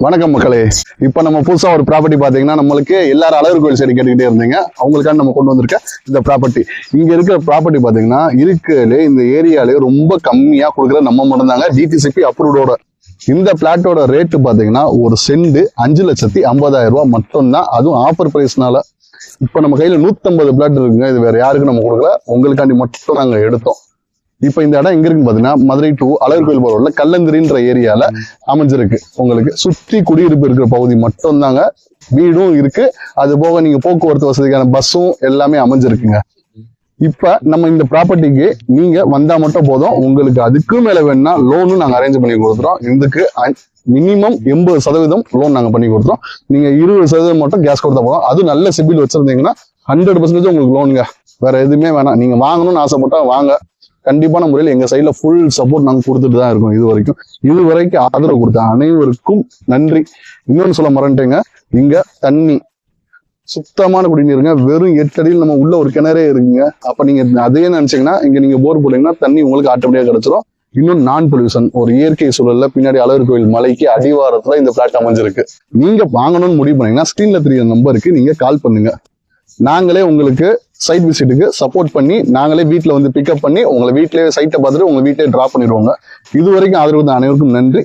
வணக்கம் மக்களே. இப்ப நம்ம புதுசா ஒரு ப்ராப்பர்ட்டி பாத்தீங்கன்னா, நம்மளுக்கு எல்லாரும் அழகர் கோயில் சைடு கேட்டுக்கிட்டே இருந்தீங்க. அவங்களுக்காக நம்ம கொண்டு வந்திருக்க இந்த ப்ராப்பர்ட்டி. இங்க இருக்கிற ப்ராப்பர்ட்டி பாத்தீங்கன்னா, இருக்கலே இந்த ஏரியாலே ரொம்ப கம்மியா கொடுக்குற நம்ம மட்டும் தாங்க, டிடிசிபி அப்ரூவோட. இந்த பிளாட்டோட ரேட்டு பாத்தீங்கன்னா, ஒரு சென்ட் 5,50,000 ரூபாய் மட்டும்தான். அதுவும் ஆஃபர் பிரைஸ்னால. இப்ப நம்ம கையில 150 பிளாட் இருக்குங்க. இது வேற யாருக்கும் நம்ம கொடுக்கல, உங்களுக்காண்டி மட்டும் நாங்க எடுத்தோம். இப்ப இந்த இடம் எங்க இருக்குன்னு பாத்தீங்கன்னா, மதுரை டு அழகர் கோயில் போற கல்லந்திரின்ற ஏரியால அமைஞ்சிருக்கு. உங்களுக்கு சுற்றி குடியிருப்பு இருக்கிற பகுதி மட்டும் தாங்க, வீடும் இருக்கு. அது போக நீங்க போக்குவரத்து வசதிக்கான பஸ்ஸும் எல்லாமே அமைஞ்சிருக்குங்க. இப்ப நம்ம இந்த ப்ராப்பர்ட்டிக்கு நீங்க வந்தா மட்டும் போதும். உங்களுக்கு அதுக்கு மேல வேணும்னா லோனும் நாங்க அரேஞ்ச் பண்ணி கொடுத்துறோம். இதுக்கு மினிமம் 80% லோன் நாங்க பண்ணி கொடுத்துறோம். நீங்க 20% மட்டும் கேஷ் கொடுத்தா போதும். அது நல்ல சிபில் வச்சிருந்தீங்கன்னா 100% உங்களுக்கு லோனுங்க. வேற எதுவுமே வேணாம். நீங்க வாங்கணும்னு ஆசைப்பட்டா வாங்க. கண்டிப்பான முறையில் எங்க சைட்ல ஃபுல் சப்போர்ட் நாங்க கொடுத்துட்டு தான் இருக்கோம். இது வரைக்கும் ஆதரவு கொடுத்த அனைவருக்கும் நன்றி. இன்னொன்னு சொல்ல மறந்துட்டேங்க, இங்க தண்ணி சுத்தமான குடிநீருங்க. வெறும் 8 அடியில் நம்ம உள்ள ஒரு கிணறே இருக்குங்க. அப்ப நீங்க அதே நினைச்சீங்கன்னா இங்க நீங்க போர் போட்டீங்கன்னா தண்ணி உங்களுக்கு ஆட்டோமேட்டிக்கா கிடைச்சிரும். இன்னும் நான் பொல்யூஷன், ஒரு இயற்கை சூழல்ல பின்னாடி அழகர் கோயில் மலைக்கு அடிவாரத்துல இந்த பிளாட் அமைஞ்சிருக்கு. நீங்க வாங்கணும்னு முடிவு பண்ணீங்கன்னா ஸ்கிரீன்ல தெரிய நம்பருக்கு நீங்க கால் பண்ணுங்க. நாங்களே உங்களுக்கு சைட் விசிட்டுக்கு சப்போர்ட் பண்ணி, நாங்களே வீட்டுல வந்து பிக்கப் பண்ணி உங்களை வீட்டிலேயே சைட்டை பார்த்துட்டு உங்க வீட்டிலே டிராப் பண்ணிடுவோங்க. இது வரைக்கும் ஆதரவு அனைவருக்கும் நன்றி.